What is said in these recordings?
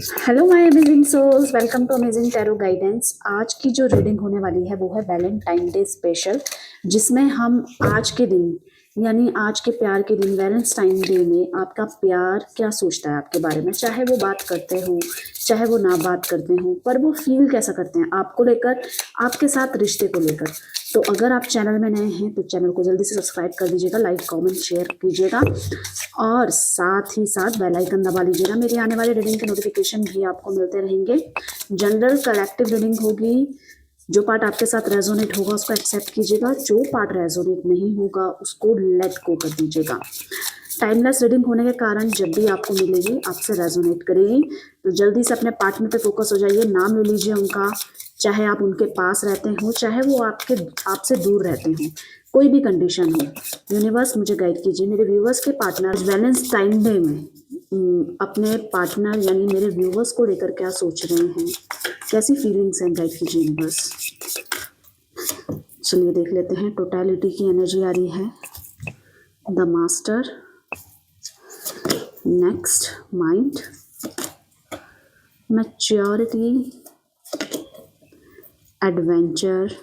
Hello my amazing souls, welcome to amazing tarot guidance. आज की जो रीडिंग होने वाली है वो है वैलेंटाइन डे स्पेशल, जिसमें हम आज के दिन यानी आज के प्यार के दिन वैलेंटाइन डे में आपका प्यार क्या सोचता है आपके बारे में, चाहे वो बात करते हो चाहे वो ना बात करते हो, पर वो फील कैसा करते हैं आपको लेकर, आपके साथ रिश्ते को लेकर। तो अगर आप चैनल में नए हैं तो चैनल को जल्दी से सब्सक्राइब कर दीजिएगा, लाइक कमेंट शेयर कीजिएगा और साथ ही साथ बेल आइकन दबा लीजिएगा। मेरी आने वाली रीडिंग के नोटिफिकेशन भी आपको मिलते रहेंगे। जनरल कलेक्टिव रीडिंग होगी। जो पार्ट आपके साथ रेजोनेट होगा उसको एक्सेप्ट कीजिएगा, जो पार्ट रेजोनेट नहीं होगा उसको लेट गो कर दीजिएगा। टाइमलेस रीडिंग होने के कारण जब भी आपको मिलेगी आपसे रेजोनेट करेगी, तो जल्दी से अपने पार्टनर पे फोकस हो जाइए। नाम ले लीजिए उनका, चाहे आप उनके पास रहते हो चाहे वो आपसे दूर रहते हो, कोई भी कंडीशन हो। यूनिवर्स मुझे गाइड कीजिए, मेरे व्यूवर्स के पार्टनर वैलेंटाइन डे में अपने पार्टनर यानी मेरे व्यूवर्स को लेकर क्या सोच रहे हैं, कैसी फीलिंग्स हैं, गाइड कीजिए यूनिवर्स। चलिए देख लेते हैं। टोटलिटी की एनर्जी आ रही है, the master, next mind, maturity, adventure.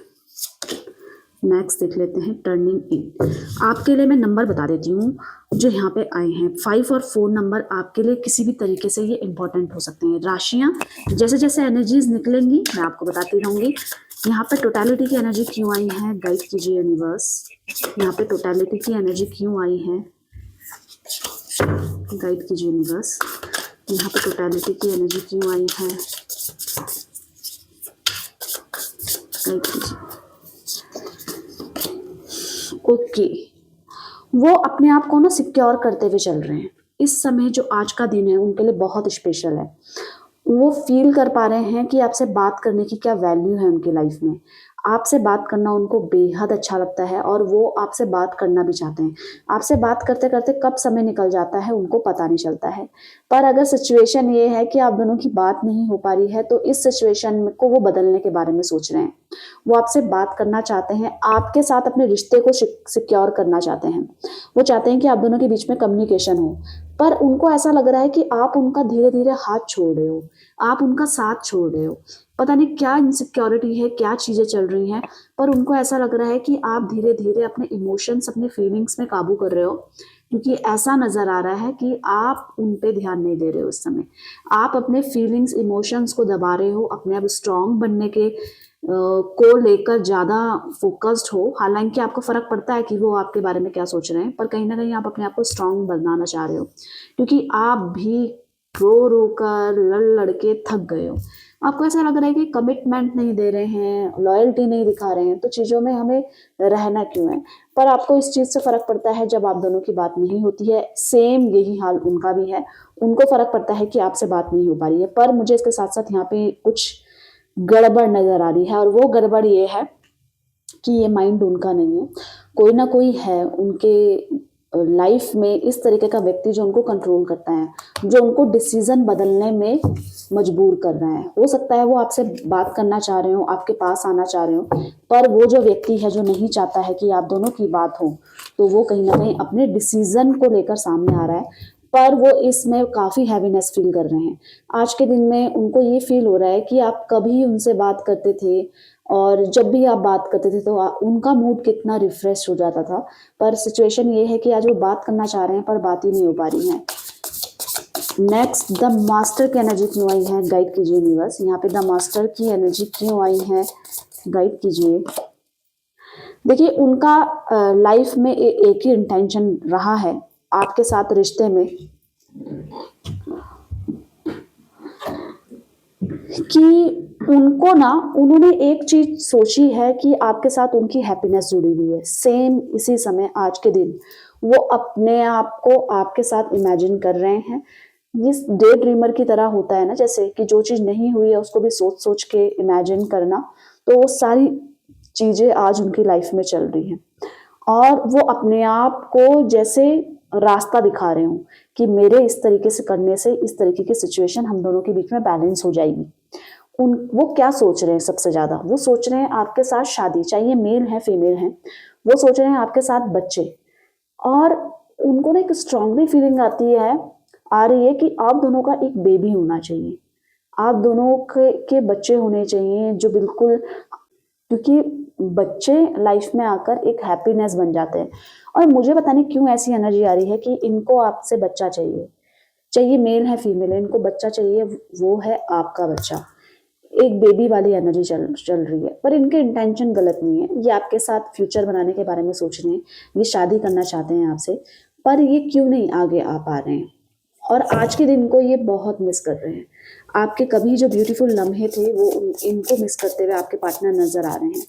Next देख लेते हैं टर्निंग इन। आपके लिए मैं नंबर बता देती हूँ जो यहाँ पे आए हैं। 5 और 4 नंबर आपके लिए किसी भी तरीके से ये इंपॉर्टेंट हो सकते हैं। राशियाँ जैसे जैसे एनर्जीज निकलेंगी मैं आपको बताती रहूँगी। यहाँ पे टोटलिटी की एनर्जी क्यों आई है, गाइड कीजिए यूनिवर्स। यहाँ पे टोटलिटी की एनर्जी क्यों आई है, गाइड कीजिए यूनिवर्स। यहाँ पे टोटलिटी की एनर्जी क्यों आई है, गाइड कीजिए। ओके, वो अपने आप को ना सिक्योर करते हुए चल रहे हैं। इस समय जो आज का दिन है उनके लिए बहुत स्पेशल है। वो फील कर पा रहे हैं कि आपसे बात करने की क्या वैल्यू है उनकी लाइफ में। आपसे बात करना उनको बेहद अच्छा लगता है और वो आपसे बात करना भी चाहते हैं। आपसे बात करते करते कब समय निकल जाता है उनको पता नहीं चलता है। पर अगर सिचुएशन ये है कि आप दोनों की बात नहीं हो पा रही है तो इस सिचुएशन को वो बदलने के बारे में सोच रहे हैं। वो आपसे बात करना चाहते हैं, आपके साथ अपने रिश्ते को सिक्योर करना चाहते हैं। वो चाहते हैं कि आप दोनों के बीच में कम्युनिकेशन हो, पर उनको ऐसा लग रहा है कि आप उनका धीरे धीरे हाथ छोड़ रहे हो, आप उनका साथ छोड़ रहे हो। पता नहीं क्या इनसिक्योरिटी है, क्या चीजें चल रही हैं, पर उनको ऐसा लग रहा है कि आप धीरे धीरे अपने इमोशंस, अपने फीलिंग्स में काबू कर रहे हो। क्योंकि ऐसा नजर आ रहा है कि आप उन पे ध्यान नहीं दे रहे हो। इस समय आप अपने फीलिंग्स, इमोशंस को दबा रहे हो, अपने आप स्ट्रांग बनने के को लेकर ज्यादा फोकस्ड हो। हालांकि आपको फर्क पड़ता है कि वो आपके बारे में क्या सोच रहे हैं, पर कहीं ना कहीं आप अपने आप को स्ट्रांग बनाना चाह रहे हो, क्योंकि आप भी रो रो कर लड़ लड़ के थक गए हो। आपको ऐसा लग रहा है कि कमिटमेंट नहीं दे रहे हैं, लॉयल्टी नहीं दिखा रहे हैं, तो चीज़ों में हमें रहना क्यों है। पर आपको इस चीज़ से फर्क पड़ता है जब आप दोनों की बात नहीं होती है। सेम यही हाल उनका भी है, उनको फर्क पड़ता है कि आपसे बात नहीं हो पा रही है। पर मुझे इसके साथ साथ यहाँ पे कुछ गड़बड़ नजर आ रही है, और वो गड़बड़ ये है कि ये माइंड उनका नहीं है, कोई ना कोई है उनके लाइफ में इस तरीके का व्यक्ति जो उनको कंट्रोल करता है, जो उनको डिसीजन बदलने में मजबूर कर रहा है। हो सकता है वो आपसे बात करना चाह रहे हो, आपके पास आना चाह रहे हो, पर वो जो व्यक्ति है जो नहीं चाहता है कि आप दोनों की बात हो, तो वो कहीं ना कहीं अपने डिसीजन को लेकर सामने आ रहा है। पर वो इसमें काफी हैवीनेस फील कर रहे हैं। आज के दिन में उनको ये फील हो रहा है कि आप कभी उनसे बात करते थे और जब भी आप बात करते थे तो उनका मूड कितना रिफ्रेश हो जाता था। पर सिचुएशन ये है कि आज वो बात करना चाह रहे हैं पर बात ही नहीं हो पा रही है। नेक्स्ट द मास्टर की एनर्जी क्यों आई है, गाइड कीजिए यूनिवर्स। यहाँ पे द मास्टर की एनर्जी क्यों आई है, गाइड कीजिए। देखिए उनका लाइफ में एक ही इंटेंशन रहा है आपके साथ रिश्ते में, कि उनको ना, उन्होंने एक चीज सोची है कि आपके साथ उनकी हैप्पीनेस जुड़ी हुई है। सेम इसी समय आज के दिन वो अपने आप को आपके साथ इमेजिन कर रहे हैं। इस डे ड्रीमर की तरह होता है ना, जैसे कि जो चीज नहीं हुई है उसको भी सोच सोच के इमेजिन करना। तो वो सारी चीजें आज उनकी लाइफ में चल रही हैं और वो अपने आप को जैसे रास्ता दिखा रहे हो कि मेरे इस तरीके से करने से इस तरीके की सिचुएशन हम दोनों के बीच में बैलेंस हो जाएगी। वो क्या सोच रहे हैं, सबसे ज्यादा वो सोच रहे हैं आपके साथ शादी, चाहिए मेल है फीमेल है, वो सोच रहे हैं आपके साथ बच्चे। और उनको ना एक स्ट्रांगली फीलिंग आ रही है कि आप दोनों का एक बेबी होना चाहिए। आप दोनों के बच्चे होने चाहिए जो बिल्कुल, क्योंकि बच्चे लाइफ में आकर एक हैप्पीनेस बन जाते हैं। और मुझे पता नहीं क्यों ऐसी एनर्जी आ रही है कि इनको आपसे बच्चा चाहिए, चाहिए मेल है फीमेल है, इनको बच्चा चाहिए, वो है आपका बच्चा। एक बेबी वाली एनर्जी चल चल रही है, पर इनके इंटेंशन गलत नहीं है। ये आपके साथ फ्यूचर बनाने के बारे में सोच रहे हैं, ये शादी करना चाहते हैं आपसे, पर ये क्यों नहीं आगे आ पा रहे हैं। और आज के दिन को ये बहुत मिस कर रहे हैं। आपके कभी जो ब्यूटीफुल लम्हे थे वो इनको मिस करते हुए आपके पार्टनर नजर आ रहे हैं।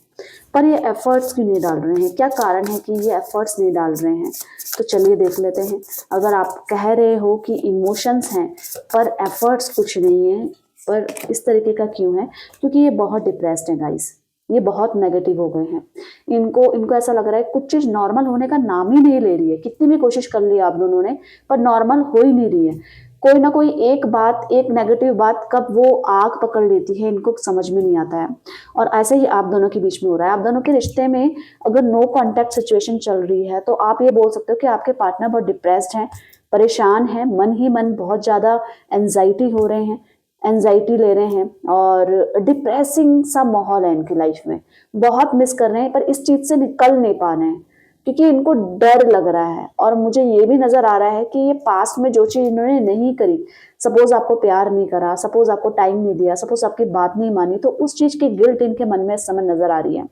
पर ये एफर्ट्स क्यों नहीं डाल रहे हैं, क्या कारण है कि ये एफर्ट्स नहीं डाल रहे हैं? तो चलिए देख लेते हैं। अगर आप कह रहे हो कि इमोशंस हैं पर एफर्ट्स कुछ नहीं है, पर इस तरीके का क्यों है? क्योंकि ये बहुत डिप्रेस्ड हैं गाइस, ये बहुत नेगेटिव हो गए हैं। इनको इनको ऐसा लग रहा है कुछ चीज नॉर्मल होने का नाम ही नहीं ले रही है। कितनी भी कोशिश कर ली आप दोनों ने, पर नॉर्मल हो ही नहीं रही है। कोई ना कोई एक बात, एक नेगेटिव बात कब वो आग पकड़ लेती है, इनको समझ में नहीं आता है। और ऐसे ही आप दोनों के बीच में हो रहा है। आप दोनों के रिश्ते में अगर नो कांटेक्ट सिचुएशन चल रही है तो आप ये बोल सकते हो कि आपके पार्टनर बहुत डिप्रेस्ड हैं, परेशान हैं, मन ही मन बहुत ज्यादा एंजाइटी हो रहे हैं, एंजाइटी ले रहे हैं, और डिप्रेसिंग सा माहौल है इनकी लाइफ में। बहुत मिस कर रहे हैं पर इस चीज से निकल नहीं पा रहे हैं क्योंकि इनको डर लग रहा है। और मुझे ये भी नजर आ रहा है कि ये पास्ट में जो चीज इन्होंने नहीं करी, सपोज आपको प्यार नहीं करा, सपोज आपको टाइम नहीं दिया, सपोज आपकी बात नहीं मानी, तो उस चीज की गिल्ट इनके मन में इस समय नजर आ रही है।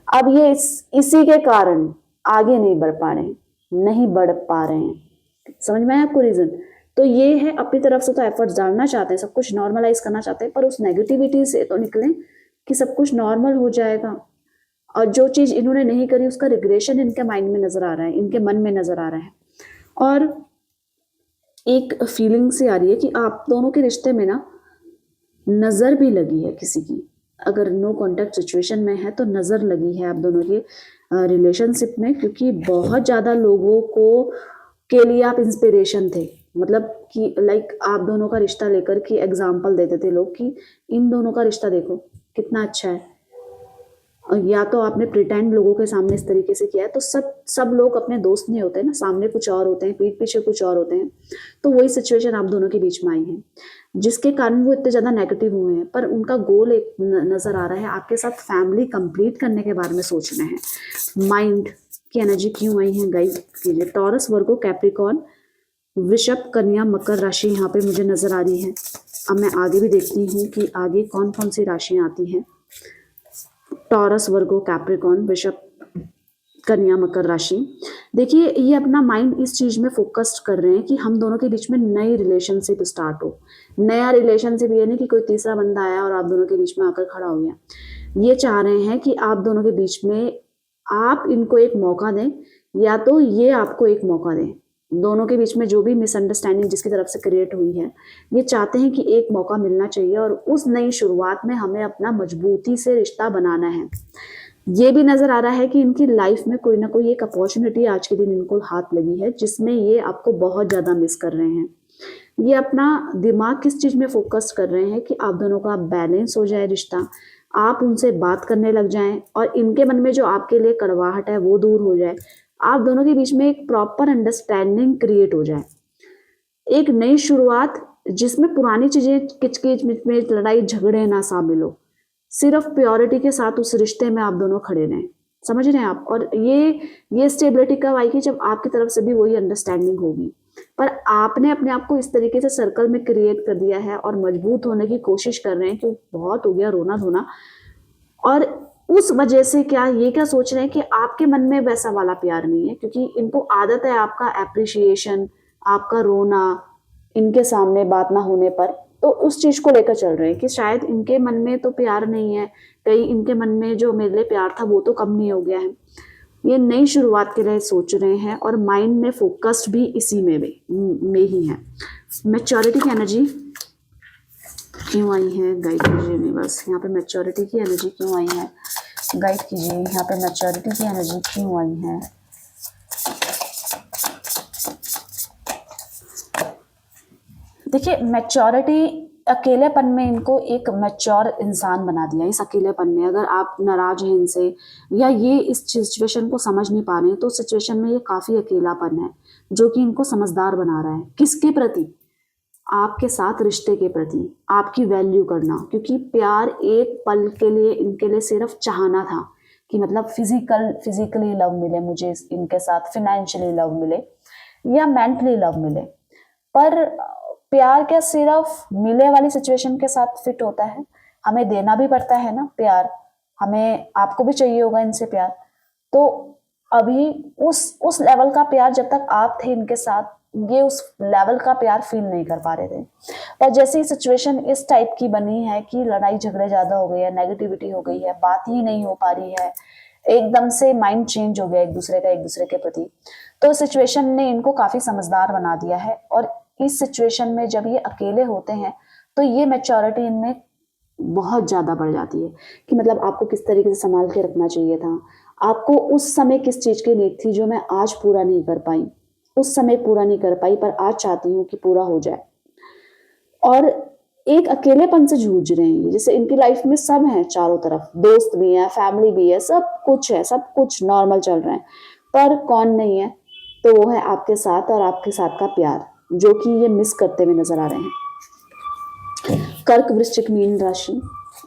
अब ये इसी के कारण आगे नहीं बढ़ पा रहे हैं, नहीं बढ़ पा रहे हैं। समझ में आया आपको रीजन? तो ये है, अपनी तरफ से तो एफर्ट्स डालना चाहते हैं, सब कुछ नॉर्मलाइज करना चाहते हैं, पर उस नेगेटिविटी से तो निकलें कि सब कुछ नॉर्मल हो जाएगा। और जो चीज इन्होंने नहीं करी उसका रिग्रेशन इनके माइंड में नजर आ रहा है, इनके मन में नजर आ रहा है। और एक फीलिंग सी आ रही है कि आप दोनों के रिश्ते में ना नजर भी लगी है किसी की। अगर नो कांटेक्ट सिचुएशन में है तो नजर लगी है आप दोनों के रिलेशनशिप में, क्योंकि बहुत ज्यादा लोगों को के लिए आप इंस्पिरेशन थे। मतलब कि लाइक आप दोनों का रिश्ता लेकर कि एग्जाम्पल देते थे लोग कि इन दोनों का रिश्ता देखो कितना अच्छा है। या तो आपने प्रिटेंड लोगों के सामने इस तरीके से किया है, तो सब लोग अपने दोस्त नहीं होते ना, सामने कुछ और होते हैं, पीठ पीछे कुछ और होते हैं। तो वही सिचुएशन आप दोनों के बीच में आई है, जिसके कारण वो इतने ज्यादा नेगेटिव हुए हैं। पर उनका गोल एक नजर आ रहा है, आपके साथ फैमिली कंप्लीट करने के बारे में सोच रहे हैं। माइंड की एनर्जी क्यों आई है गाइड कीजिए। टॉरस, वर्गो, कैप्रिकॉर्न, वृषभ, कन्या, मकर राशि यहाँ पे मुझे नजर आ रही है। अब मैं आगे भी देखती हूँ कि आगे कौन कौन सी राशियां आती हैं। टॉरस, वर्गो, कैप्रिकॉर्न, वृषभ, कन्या, मकर राशि। देखिए ये अपना माइंड इस चीज में फोकस्ड कर रहे हैं कि हम दोनों के बीच में नई रिलेशनशिप स्टार्ट हो। नया रिलेशनशिप ये नहीं कि कोई तीसरा बंदा आया और आप दोनों के बीच में आकर खड़ा हो गया। ये चाह रहे हैं कि आप दोनों के बीच में आप इनको एक मौका दें या तो ये आपको एक मौका दें। दोनों के बीच में जो भी मिसअंडरस्टैंडिंग जिसकी तरफ से क्रिएट हुई है, ये चाहते हैं कि एक मौका मिलना चाहिए और उस नई शुरुआत में हमें अपना मजबूती से रिश्ता बनाना है। ये भी नजर आ रहा है कि इनकी लाइफ में कोई ना कोई एक अपॉर्चुनिटी आज के दिन इनको हाथ लगी है जिसमें ये आपको बहुत ज्यादा मिस कर रहे हैं। ये अपना दिमाग किस चीज में फोकस कर रहे हैं कि आप दोनों का बैलेंस हो जाए रिश्ता, आप उनसे बात करने लग जाएं और इनके मन में जो आपके लिए कड़वाहट है वो दूर हो जाए। आप दोनों के बीच में एक प्रॉपर अंडरस्टैंडिंग क्रिएट हो जाए, एक नई शुरुआत जिसमें पुरानी चीजें किचकिच मिचमिच लड़ाई झगड़े ना शामिल हो। सिर्फ प्योरिटी के साथ उस रिश्ते में आप दोनों खड़े रहें। समझ रहे हैं आप? और ये स्टेबिलिटी कब आएगी? जब आपकी तरफ से भी वही अंडरस्टैंडिंग होगी। पर आपने अपने आप को इस तरीके से सर्कल में क्रिएट कर दिया है और मजबूत होने की कोशिश कर रहे हैं कि बहुत हो गया रोना धोना। और उस वजह से क्या सोच रहे हैं कि आपके मन में वैसा वाला प्यार नहीं है, क्योंकि इनको आदत है आपका एप्रिशिएशन, आपका रोना इनके सामने बात ना होने पर। तो उस चीज को लेकर चल रहे हैं कि शायद इनके मन में तो प्यार नहीं है, कहीं इनके मन में जो मेरे लिए प्यार था वो तो कम नहीं हो गया है। ये नई शुरुआत के लिए सोच रहे हैं और माइंड में फोकस्ड भी इसी में ही है। मैच्योरिटी की एनर्जी क्यों आई है गाइड कीजिए यूनिवर्स। यहाँ पे मैच्योरिटी की एनर्जी क्यों आई है गाइड कीजिए। यहाँ पे मैच्योरिटी की एनर्जी क्यों आई है। देखिए मैच्योरिटी, अकेलेपन में इनको एक मैच्योर इंसान बना दिया इस अकेलेपन ने। अगर आप नाराज हैं इनसे या ये इस सिचुएशन को समझ नहीं पा रहे हैं तो सिचुएशन में ये काफी अकेलापन है जो कि इनको समझदार बना रहा है। किसके प्रति? आपके साथ रिश्ते के प्रति आपकी वैल्यू करना, क्योंकि प्यार एक पल के लिए इनके लिए सिर्फ चाहना था कि मतलब फिजिकली लव मिले मुझे इनके साथ, फिनेंशियली लव मिले या मेंटली लव मिले। पर प्यार क्या सिर्फ मिले वाली सिचुएशन के साथ फिट होता है? हमें देना भी पड़ता है ना प्यार, हमें आपको भी चाहिए होगा इनसे प्यार। तो अभी उस लेवल का प्यार जब तक आप थे इनके साथ, ये उस लेवल का प्यार फील नहीं कर पा रहे थे। पर जैसे ही सिचुएशन इस टाइप की बनी है कि लड़ाई झगड़े ज्यादा हो गई है, नेगेटिविटी हो गई है, बात ही नहीं हो पा रही है, एकदम से माइंड चेंज हो गया एक दूसरे के प्रति, तो सिचुएशन ने इनको काफी समझदार बना दिया है। और इस सिचुएशन में जब ये अकेले होते हैं तो ये मैच्योरिटी इनमें बहुत ज्यादा बढ़ जाती है कि मतलब आपको किस तरीके से संभाल के रखना चाहिए था, आपको उस समय किस चीज की नीड थी जो मैं आज पूरा नहीं कर पाई, उस समय पूरा नहीं कर पाई, पर आज चाहती हूँ कि पूरा हो जाए। और एक अकेलेपन से जूझ रहे हैं, जैसे इनकी लाइफ में सब है चारों तरफ, दोस्त भी है, फैमिली भी है, सब कुछ नॉर्मल चल रहा है, पर कौन नहीं है? तो वो है आपके साथ, और आपके साथ का प्यार, जो कि ये मिस करते हुए नजर आ रहे हैं। कर्क, वृश्चिक, मीन राशि,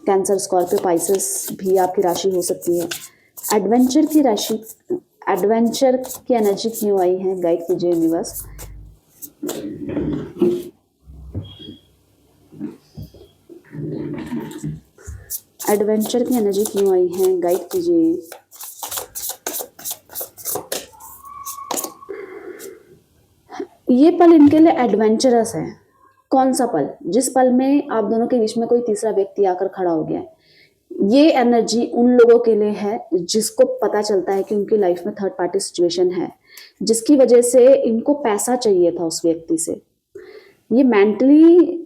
कैंसर, स्कॉर्पियो, पाइसेस भी आपकी राशि हो सकती है। एडवेंचर की राशि, एडवेंचर की एनर्जी क्यों आई है, गाइड कीजिए यूनिवर्स। एडवेंचर की एनर्जी क्यों आई है, गाइड कीजिए। ये पल इनके लिए एडवेंचरस है। कौन सा पल? जिस पल में आप दोनों के बीच में कोई तीसरा व्यक्ति आकर खड़ा हो गया है। ये एनर्जी उन लोगों के लिए है जिसको पता चलता है कि उनकी लाइफ में थर्ड पार्टी सिचुएशन है, जिसकी वजह से इनको पैसा चाहिए था उस व्यक्ति से। ये मेंटली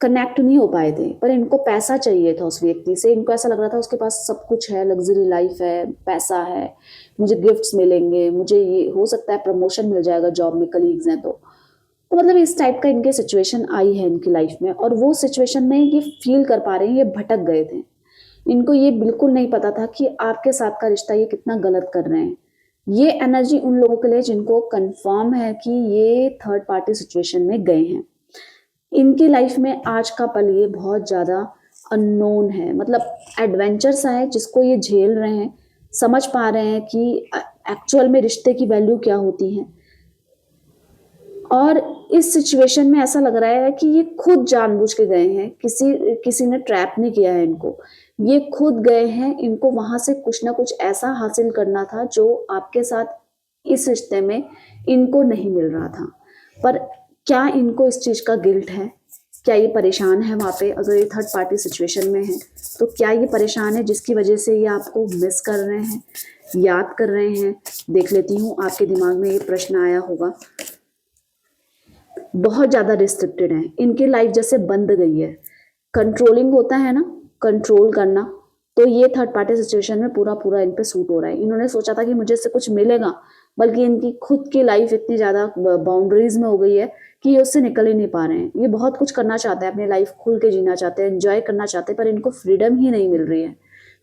कनेक्ट नहीं हो पाए थे, पर इनको पैसा चाहिए था उस व्यक्ति से। इनको ऐसा लग रहा था उसके पास सब कुछ है, लग्जरी लाइफ है, पैसा है, मुझे गिफ्ट्स मिलेंगे, मुझे ये हो सकता है प्रमोशन मिल जाएगा जॉब में, कलीग्स हैं तो मतलब इस टाइप का इनके सिचुएशन आई है इनकी लाइफ में। और वो सिचुएशन में ये फील कर पा रहे हैं, ये भटक गए थे। इनको ये बिल्कुल नहीं पता था कि आपके साथ का रिश्ता ये कितना गलत कर रहे हैं। ये एनर्जी उन लोगों के लिए जिनको कंफर्म है कि ये थर्ड पार्टी सिचुएशन में गए हैं। इनकी लाइफ में आज का पल ये बहुत ज्यादा अननोन है, मतलब एडवेंचर सा है जिसको ये झेल रहे हैं, समझ पा रहे हैं कि एक्चुअल में रिश्ते की वैल्यू क्या होती है। और इस सिचुएशन में ऐसा लग रहा है कि ये खुद जानबूझ के गए हैं, किसी ने ट्रैप नहीं किया है इनको, ये खुद गए हैं। इनको वहां से कुछ ना कुछ ऐसा हासिल करना था जो आपके साथ इस रिश्ते में इनको नहीं मिल रहा था। पर क्या इनको इस चीज का गिल्ट है? क्या ये परेशान है वहां पे? अगर ये थर्ड पार्टी सिचुएशन में है तो क्या ये परेशान है जिसकी वजह से ये आपको मिस कर रहे हैं, याद कर रहे हैं? देख लेती हूँ, आपके दिमाग में ये प्रश्न आया होगा। बहुत ज्यादा रिस्ट्रिक्टेड है, इनकी लाइफ जैसे बंद गई है। कंट्रोलिंग होता है ना, कंट्रोल करना, तो ये थर्ड पार्टी सिचुएशन में पूरा पूरा इन पे सूट हो रहा है। इन्होंने सोचा था कि मुझे इससे कुछ मिलेगा, बल्कि इनकी खुद की लाइफ इतनी ज्यादा बाउंड्रीज में हो गई है कि ये उससे निकल ही नहीं पा रहे हैं। ये बहुत कुछ करना चाहते हैं, अपनी लाइफ खुल के जीना चाहते हैं, एंजॉय करना चाहते हैं, पर इनको फ्रीडम ही नहीं मिल रही है।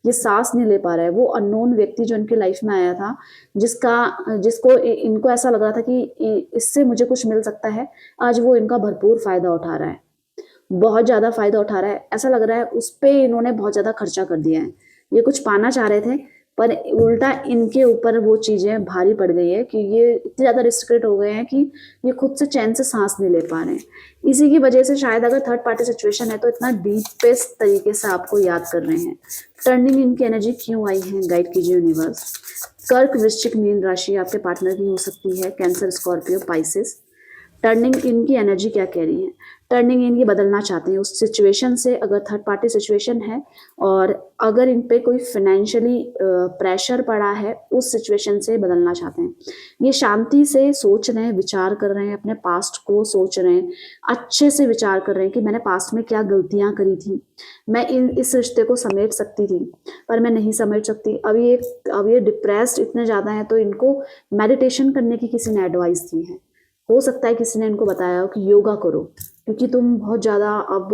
ये सांस नहीं ले पा रहा है। वो अननोन व्यक्ति जो इनकी लाइफ में आया था, जिसको इनको ऐसा लग रहा था कि इससे मुझे कुछ मिल सकता है, आज वो इनका भरपूर फायदा उठा रहा है, बहुत ज्यादा फायदा उठा रहा है। ऐसा लग रहा है उस पे इन्होंने बहुत ज्यादा खर्चा कर दिया है। ये कुछ पाना चाह रहे थे, पर उल्टा इनके ऊपर वो चीजें भारी पड़ गई है कि ये इतने ज्यादा रिस्ट्रिक्ट हो गए हैं कि ये खुद से चैन से सांस नहीं ले पा रहे हैं। इसी की वजह से शायद अगर थर्ड पार्टी सिचुएशन है तो इतना डीपेस्ट तरीके से आपको याद कर रहे हैं। टर्निंग इनकी एनर्जी क्यों आई है, गाइड कीजिए यूनिवर्स। कर्क, वृश्चिक, मीन राशि आपके पार्टनर की हो सकती है, कैंसर, स्कॉर्पियो, पाइसेस। टर्निंग इनकी एनर्जी क्या कह रही है? टर्निंग इनकी बदलना चाहते हैं उस सिचुएशन से, अगर थर्ड पार्टी सिचुएशन है और अगर इन पे कोई फाइनेंशियली प्रेशर पड़ा है, उस सिचुएशन से बदलना चाहते हैं। ये शांति से सोच रहे हैं, विचार कर रहे हैं, अपने पास्ट को सोच रहे हैं, अच्छे से विचार कर रहे हैं कि मैंने पास्ट में क्या गलतियां करी थी, मैं इस रिश्ते को समेट सकती थी पर मैं नहीं समेट सकती। अब ये डिप्रेस्ड इतने ज्यादा हैं तो इनको मेडिटेशन करने की किसी ने एडवाइस दी है। हो सकता है किसी ने इनको बताया हो कि योगा करो, क्योंकि तुम बहुत ज़्यादा अब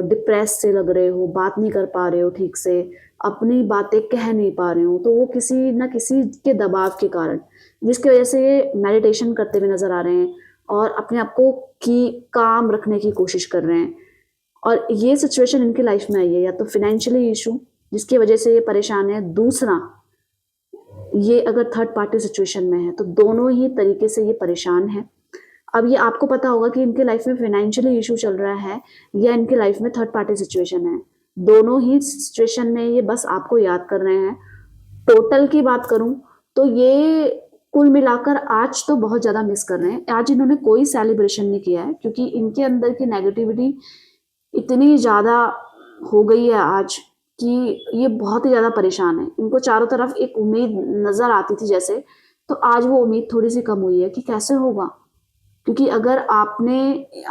डिप्रेस से लग रहे हो, बात नहीं कर पा रहे हो ठीक से, अपनी बातें कह नहीं पा रहे हो, तो वो किसी ना किसी के दबाव के कारण, जिसकी वजह से ये मेडिटेशन करते हुए नजर आ रहे हैं, और अपने आप को की काम रखने की कोशिश कर रहे हैं। और ये सिचुएशन इनकी लाइफ में आई है, या तो फाइनेंशियली इशू जिसकी वजह से ये परेशान है, दूसरा ये अगर थर्ड पार्टी सिचुएशन में है, तो दोनों ही तरीके से ये परेशान है। अब ये आपको पता होगा कि इनके लाइफ में फाइनेंशियली इशू चल रहा है या इनके लाइफ में थर्ड पार्टी सिचुएशन है। दोनों ही सिचुएशन में ये बस आपको याद कर रहे हैं। टोटल की बात करूं तो ये कुल मिलाकर आज तो बहुत ज्यादा मिस कर रहे हैं। आज इन्होंने कोई सेलिब्रेशन नहीं किया है क्योंकि इनके अंदर की नेगेटिविटी इतनी ज्यादा हो गई है आज कि ये बहुत ही ज्यादा परेशान है। इनको चारों तरफ एक उम्मीद नजर आती थी जैसे, तो आज वो उम्मीद थोड़ी सी कम हुई है कि कैसे होगा। क्योंकि अगर आपने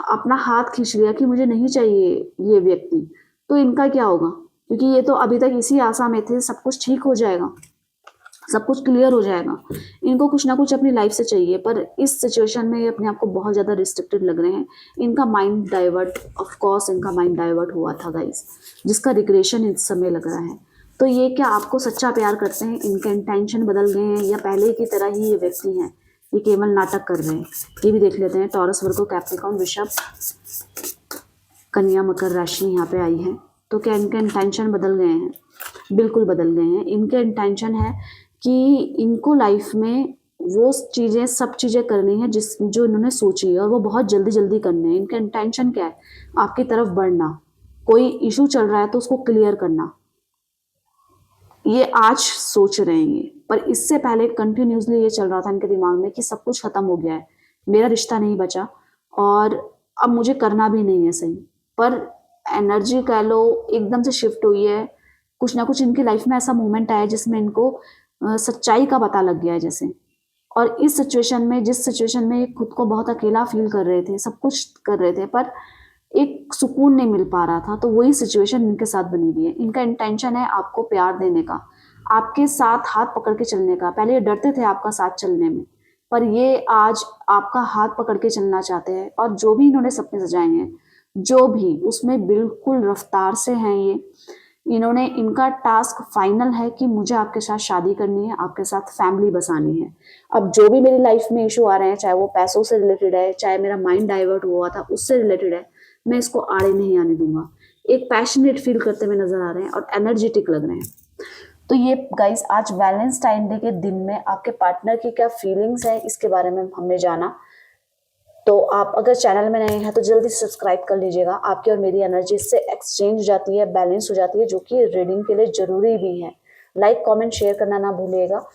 अपना हाथ खींच लिया कि मुझे नहीं चाहिए ये व्यक्ति, तो इनका क्या होगा? क्योंकि ये तो अभी तक इसी आशा में थे सब कुछ ठीक हो जाएगा, सब कुछ क्लियर हो जाएगा। इनको कुछ ना कुछ अपनी लाइफ से चाहिए, पर इस सिचुएशन में ये अपने आप को बहुत ज़्यादा रिस्ट्रिक्टेड लग रहे हैं। इनका माइंड डाइवर्ट, ऑफ कोर्स इनका माइंड डाइवर्ट हुआ था गाइस, जिसका रिग्रेशन इस समय लग रहा है। तो ये क्या आपको सच्चा प्यार करते हैं? इनके इंटेंशन बदल गए हैं या पहले की तरह ही ये व्यक्ति हैं, ये केवल नाटक कर रहे हैं? ये भी देख लेते हैं। टॉरस, वर्गो, कैप्रिकॉर्न, वृषभ, कन्या, मकर राशि यहाँ पे आई है। तो क्या इनके इंटेंशन बदल गए हैं? बिल्कुल बदल गए हैं। इनके इंटेंशन है कि इनको लाइफ में वो चीज़ें, सब चीज़ें करनी है जो इन्होंने सोची है, और वो बहुत जल्दी जल्दी करने हैं। इनका इंटेंशन क्या है? आपकी तरफ बढ़ना। कोई इशू चल रहा है तो उसको क्लियर करना, ये आज सोच रहे हैं ये। पर इससे पहले कंटिन्यूसली ये चल रहा था इनके दिमाग में कि सब कुछ खत्म हो गया है, मेरा रिश्ता नहीं बचा और अब मुझे करना भी नहीं है सही। पर एनर्जी कह लो एकदम से शिफ्ट हुई है। कुछ ना कुछ इनकी लाइफ में ऐसा मोमेंट आया जिसमें इनको सच्चाई का पता लग गया है जैसे। और इस सिचुएशन में, जिस सिचुएशन में ये खुद को बहुत अकेला फील कर रहे थे, सब कुछ कर रहे थे, पर एक सुकून नहीं मिल पा रहा था, तो वही सिचुएशन इनके साथ बनी हुई है। इनका इंटेंशन है आपको प्यार देने का, आपके साथ हाथ पकड़ के चलने का। पहले ये डरते थे आपका साथ चलने में, पर ये आज आपका हाथ पकड़ के चलना चाहते हैं। और जो भी इन्होंने सपने सजाए हैं, जो भी, उसमें बिल्कुल रफ्तार से हैं ये। इन्होंने, इनका टास्क फाइनल है कि मुझे आपके साथ शादी करनी है, आपके साथ फैमिली बसानी है। अब जो भी मेरी लाइफ में इशू आ रहे हैं, चाहे वो पैसों से रिलेटेड है, चाहे मेरा माइंड डाइवर्ट हुआ था उससे रिलेटेड है, मैं इसको आड़े नहीं आने दूंगा। एक पैशनेट फील करते हुए नजर आ रहे हैं और एनर्जेटिक लग रहे हैं। तो ये गाइस, आज वैलेंटाइन डे के दिन में आपके पार्टनर की क्या फीलिंग्स है इसके बारे में हमने जाना। तो आप अगर चैनल में नए हैं तो जल्दी सब्सक्राइब कर लीजिएगा। आपकी और मेरी एनर्जी इससे एक्सचेंज हो जाती है, बैलेंस हो जाती है, जो कि रीडिंग के लिए जरूरी भी है। लाइक, कमेंट, शेयर करना ना भूलिएगा,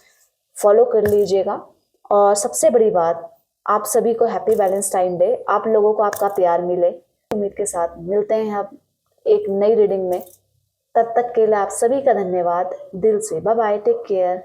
फॉलो कर लीजिएगा। और सबसे बड़ी बात, आप सभी को हैप्पी वैलेंटाइन डे। आप लोगों को आपका प्यार मिले, उम्मीद के साथ मिलते हैं अब एक नई रीडिंग में। तब तक के लिए आप सभी का धन्यवाद दिल से। Bye bye, take care.